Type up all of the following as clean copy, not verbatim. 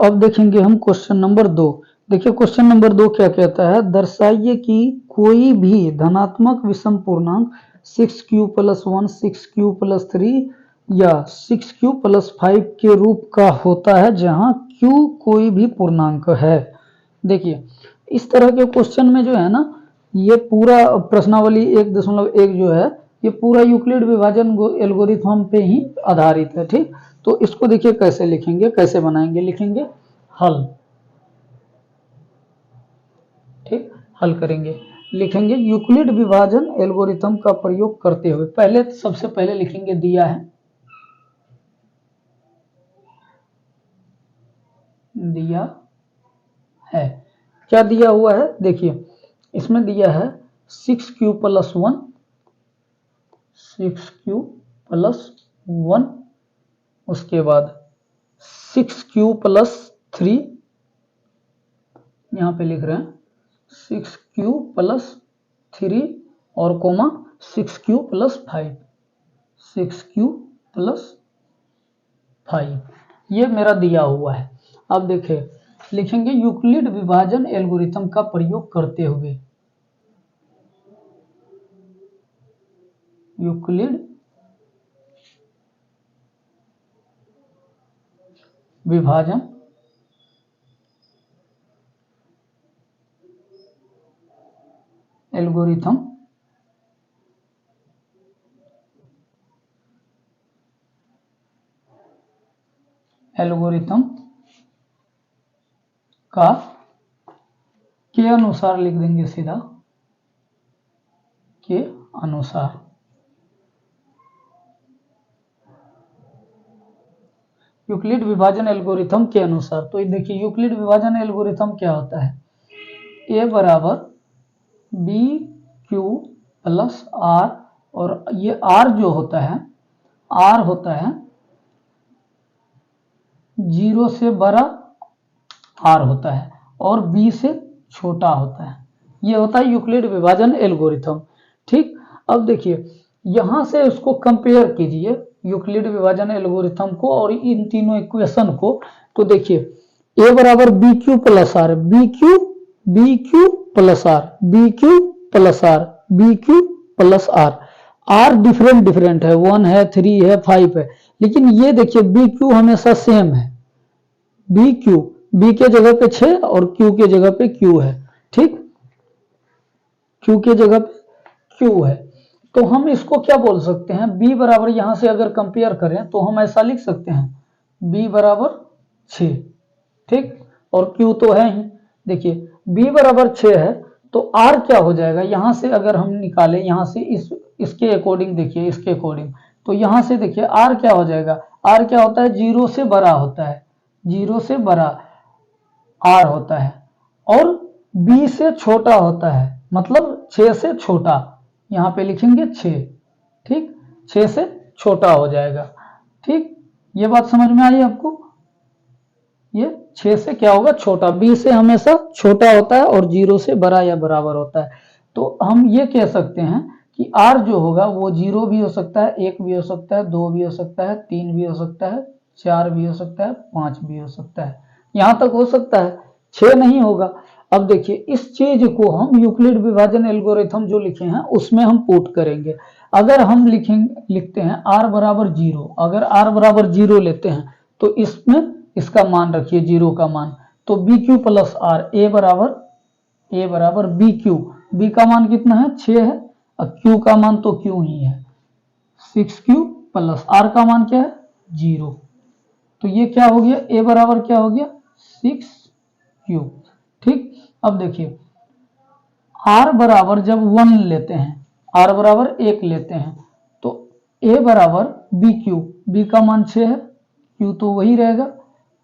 अब देखेंगे हम क्वेश्चन नंबर 2। देखिए क्वेश्चन नंबर 2 क्या कहता है, दर्शाइए कि कोई भी धनात्मक विषम पूर्णांक 6q + 1, 6q + 3 या 6q + 5 के रूप का होता है जहां q कोई भी पूर्णांक है। देखिए इस तरह के क्वेश्चन में जो है ना, ये पूरा प्रश्नावली 1.1 जो है ये पूरा यूक्लिड विभाजन एल्गोरिथम पे ही आधारित है। ठीक, तो इसको देखिए कैसे लिखेंगे, कैसे बनाएंगे, लिखेंगे हल। ठीक, हल करेंगे, लिखेंगे यूक्लिड विभाजन एल्गोरिथम का प्रयोग करते हुए। पहले सबसे पहले लिखेंगे दिया है, दिया है, क्या दिया हुआ है, देखिए इसमें दिया है 6q + 1, 6q + 1, उसके बाद 6q + 3, यहां पे लिख रहे हैं 6q + 3 और कोमा 6q + 5, 6q + 5, ये मेरा दिया हुआ है। अब देखिए लिखेंगे यूक्लिड विभाजन एल्गोरिथम का प्रयोग करते हुए, यूक्लिड विभाजन एल्गोरिथम का के अनुसार लिख देंगे सीधा, के अनुसार, यूक्लिड विभाजन एल्गोरिथम के अनुसार। तो देखिए यूक्लिड विभाजन एल्गोरिथम क्या होता है, a बराबर BQ + R, और ये R जो होता है, R होता है 0 से बड़ा R होता है और B से छोटा होता है, ये होता है यूक्लिड विभाजन एल्गोरिथम। ठीक, अब देखिए यहां से उसको कंपेयर कीजिए यूक्लिड विभाजन एल्गोरिथम को और इन तीनों इक्वेशन को। तो देखिए a बराबर BQ + R, BQ + R, BQ + R, BQ + R, R different है, 1 है, 3 है, 5 है, लेकिन ये देखिए BQ हमेशा सेम है, BQ, B के जगह पे 6 और Q के जगह पे Q है। ठीक, Q के जगह पे Q है, तो हम इसको क्या बोल सकते हैं, B बराबर, यहां से अगर कंपेयर करें तो हम ऐसा लिख सकते हैं B बराबर 6, ठीक, और Q तो है ही। देखिए B बराबर 6 है तो R क्या हो जाएगा, यहां से अगर हम निकालें, यहां से इसके अकॉर्डिंग, देखिए इसके अकॉर्डिंग, तो यहां से देखिए R क्या हो जाएगा, R क्या होता है, 0 से बड़ा होता है, 0 से बड़ा R होता है, और B से छोटा होता है, मतलब 6 से छोटा, यहां पे लिखेंगे 6, ठीक, 6 से छोटा हो जाएगा। ठीक, ये बात समझ में आई आपको, ये 6 से क्या होगा, छोटा, B से हमेशा छोटा होता है और 0 से बड़ा या बराबर होता है। तो हम ये कह सकते हैं कि R जो होगा वो 0 भी हो सकता है, 1 भी हो सकता है, 2 भी हो सकता है, 3 भी हो सकता है, 4 भी हो सकता है, 5 भी हो सकता है, यहां तक हो सकता है, 6 नहीं होगा। अब देखिए इस चीज को हम यूक्लिड विभाजन एल्गोरिथम जो लिखे हैं उसमें हम पुट करेंगे। अगर हम लिखते हैं R बराबर 0, अगर R बराबर 0 लेते हैं तो इसमें इसका मान रखिए 0 का मान, तो BQ + R, A बराबर BQ, B का मान कितना है, 6 है, और Q का मान तो Q ही है, 6Q + R का मान क्या है, 0, तो ये क्या हो गया, A बराबर क्या हो गया, 6Q। ठीक, अब देखिए R बराबर जब 1 लेते हैं, R बराबर 1 लेते हैं, तो A बराबर BQ, B का मान 6 है, Q तो वही रहेगा,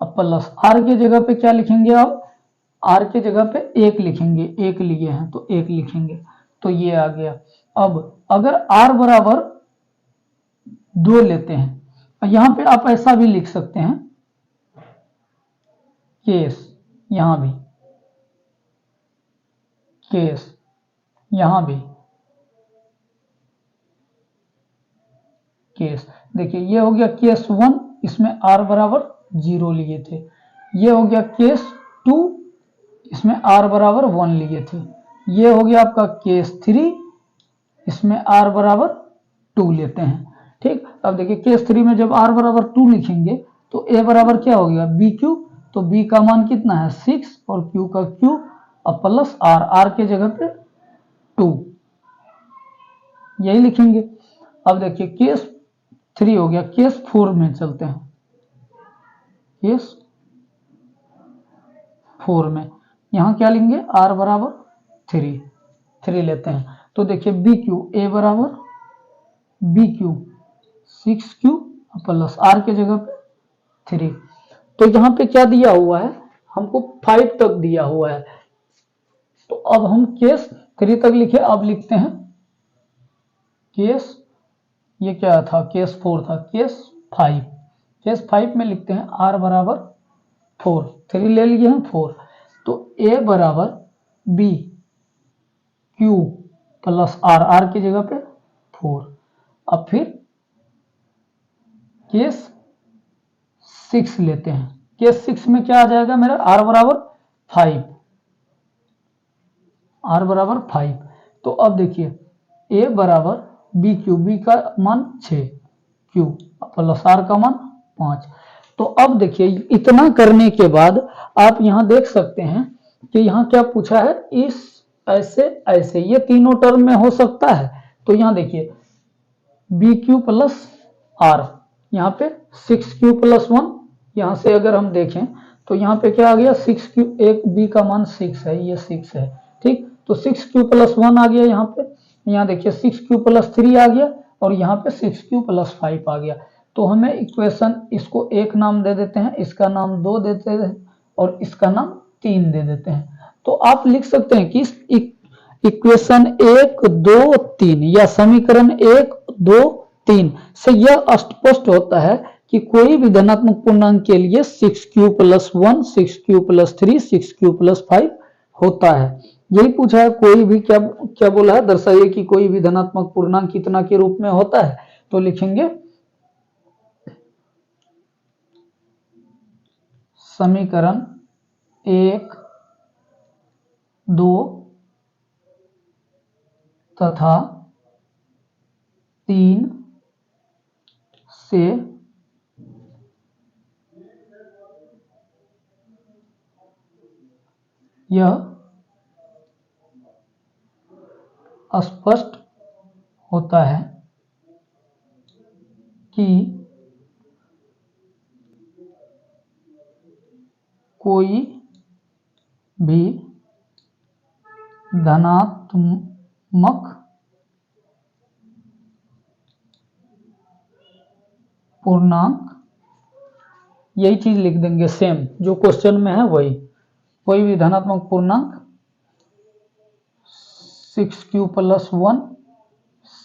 अब प्लस R के जगह पे क्या लिखेंगे आप, R के जगह पे 1 लिखेंगे, 1 लिए हैं तो 1 लिखेंगे, तो ये आ गया। अब अगर R बराबर 2 लेते हैं, यहां पे आप ऐसा भी लिख सकते हैं, केस, यहां भी केस, यहां भी केस, देखिए ये हो गया केस 1, इसमें R बराबर 0 लिए थे, ये हो गया केस 2, इसमें r बराबर 1 लिए थे। ये हो गया आपका केस 3, इसमें r बराबर 2 लेते हैं। ठीक, अब देखिए केस 3 में जब r बराबर 2 लिखेंगे तो a बराबर क्या हो गया बी क्यू, तो b का मान कितना है 6 और q का q और प्लस r के जगह पे 2, यही लिखेंगे। अब देखिए केस 3 हो गया, केस 4 में चलते हैं। केस 4 में यहाँ क्या लेंगे r बराबर 3 लेते हैं। तो देखिए बी क्यू, a बराबर B Q 6q plus r के जगह पे 3। तो यहाँ पे क्या दिया हुआ है हमको 5 तक दिया हुआ है, तो अब हम केस 3 तक लिखे। अब लिखते हैं केस, ये क्या था केस 4 था, केस 5। केस 5 में लिखते हैं r बराबर 4, 3 ले लिए हैं 4, तो a बराबर b q प्लस r की जगह पे 4। अब फिर केस 6 लेते हैं। केस 6 में क्या आ जाएगा मेरा r बराबर 5, r बराबर 5। तो अब देखिए a बराबर बी क्यू, बी का मान 6, q प्लस r का मान 5। तो अब देखिए इतना करने के बाद आप यहां देख सकते हैं कि यहां क्या पूछा है, इस ऐसे ऐसे ये तीनों टर्म में हो सकता है। तो यहां देखिए बी क्यू प्लस आर, यहाँ पे 6q प्लस 1, यहाँ से अगर हम देखें तो यहाँ पे क्या आ गया 6q, एक b का मान 6 है, ये 6 है। ठीक, तो 6q प्लस 1 आ गया यहाँ पे, यहाँ देखिए 6q प्लस 3 आ गया और यहाँ पे 6q प्लस 5 आ गया। तो हमें इक्वेशन, इसको एक नाम दे देते हैं, इसका नाम 2 देते हैं और इसका नाम 3 दे देते हैं। तो आप लिख सकते हैं कि इक्वेशन 1 2 3 या समीकरण 1 2 3 से यह स्पष्ट होता है कि कोई भी धनात्मक पूर्णांक के लिए 6q plus 1 6q plus 3 6q plus 5 होता है। यही पूछा है, कोई भी क्या क्या बोला है, दर्शाइए कि कोई भी धनात्मक पूर्णांक कितना के रूप में होता है। तो लिखेंगे समीकरण 1 2 तथा 3 से यह स्पष्ट होता है कि कोई भी धनात्मक पूर्णांक, यही चीज लिख देंगे सेम जो क्वेश्चन में है वही, कोई भी धनात्मक पूर्णांक 6q plus 1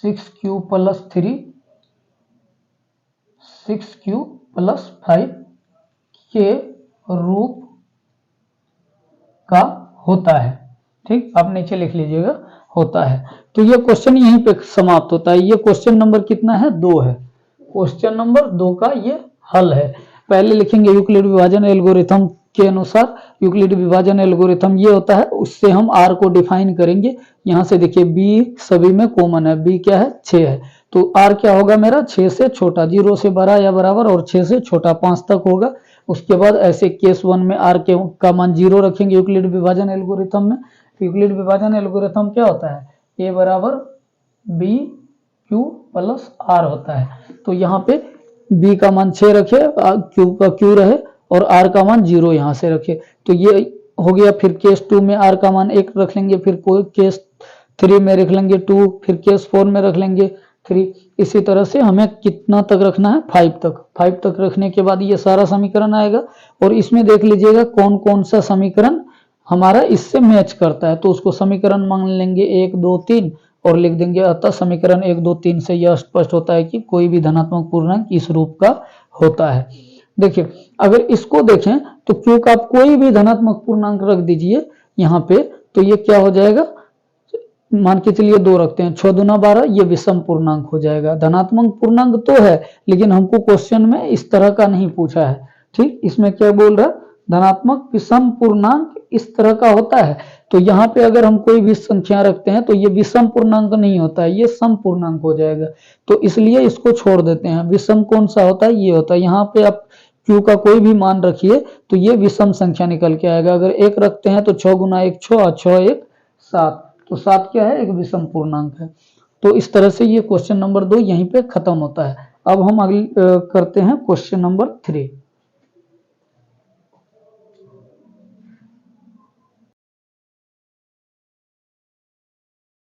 6q plus 3 6q plus 5 के रूप का होता है। ठीक, आप नीचे लिख लीजिएगा होता है। तो ये क्वेश्चन यहीं पे समाप्त होता है। ये क्वेश्चन नंबर कितना है 2 है, क्वेश्चन नंबर 2 का ये हल है। पहले लिखेंगे यूक्लिड विभाजन एल्गोरिथम के अनुसार, यूक्लिड विभाजन एल्गोरिथम ये होता है, उससे हम r को डिफाइन करेंगे। यहाँ से देखिए b सभी में कॉमन है, b क्या है 6 है, तो r क्या होगा मेरा 6 से छोटा, 0 से बड़ा या बराबर और 6 से छोटा 5 तक होगा। उसके बाद ऐसे केस 1 में r का मान 0 रखेंगे यूक्लिड विभाजन एल्गोरिथम में। यूक्लिड विभाजन एल्गोरिथम क्या होता है, a बराबर b q प्लस r होता है। तो यहाँ पे b का मान 6 रखे, q का q रहे और r का मान 0 यहाँ से रखे, तो ये हो गया। फिर केस 2 में r का मान 1 रख लेंगे, फिर केस 3 में रख लेंगे 2, फिर केस 4 में रख लेंगे 3। इसी तरह से हमें कितना तक रखना है 5 तक। 5 तक रखने के बाद ये सारा समीकरण आएगा और इसमें देख लीजिएगा कौन कौन सा समीकरण हमारा इससे मैच करता है, तो उसको समीकरण मान लेंगे 1 2 3 और लिख देंगे। अतः समीकरण 1 2 3 से यह स्पष्ट होता है कि कोई भी धनात्मक पूर्णांक इस रूप का होता है। देखिए अगर इसको देखें तो क्यू का आप कोई भी धनात्मक पूर्णांक रख दीजिए यहाँ पे, तो ये क्या हो जाएगा, मान के चलिए 2 रखते हैं, 6 दूना 12, ये विषम पूर्णांक हो जाएगा। धनात्मक पूर्णांक तो है लेकिन हमको क्वेश्चन में इस तरह का नहीं पूछा है। ठीक, इसमें क्या बोल रहा है धनात्मक विषम पूर्णांक इस तरह का होता है। तो यहाँ पे अगर हम कोई भी संख्या रखते हैं तो ये विषम पूर्णांक नहीं होता है, ये सम पूर्णांक हो जाएगा। तो इसलिए इसको छोड़ देते हैं। विषम कौन सा होता है, ये होता है। यहाँ पे आप q का कोई भी मान रखिए तो ये विषम संख्या निकल के आएगा। अगर 1 रखते हैं तो 6 गुना 1 6 और 6 1 7, तो 7 क्या है, एक विषम पूर्णांक है। तो इस तरह से ये क्वेश्चन नंबर 2 यहीं पे खत्म होता है। अब हम अगली करते हैं क्वेश्चन नंबर 3।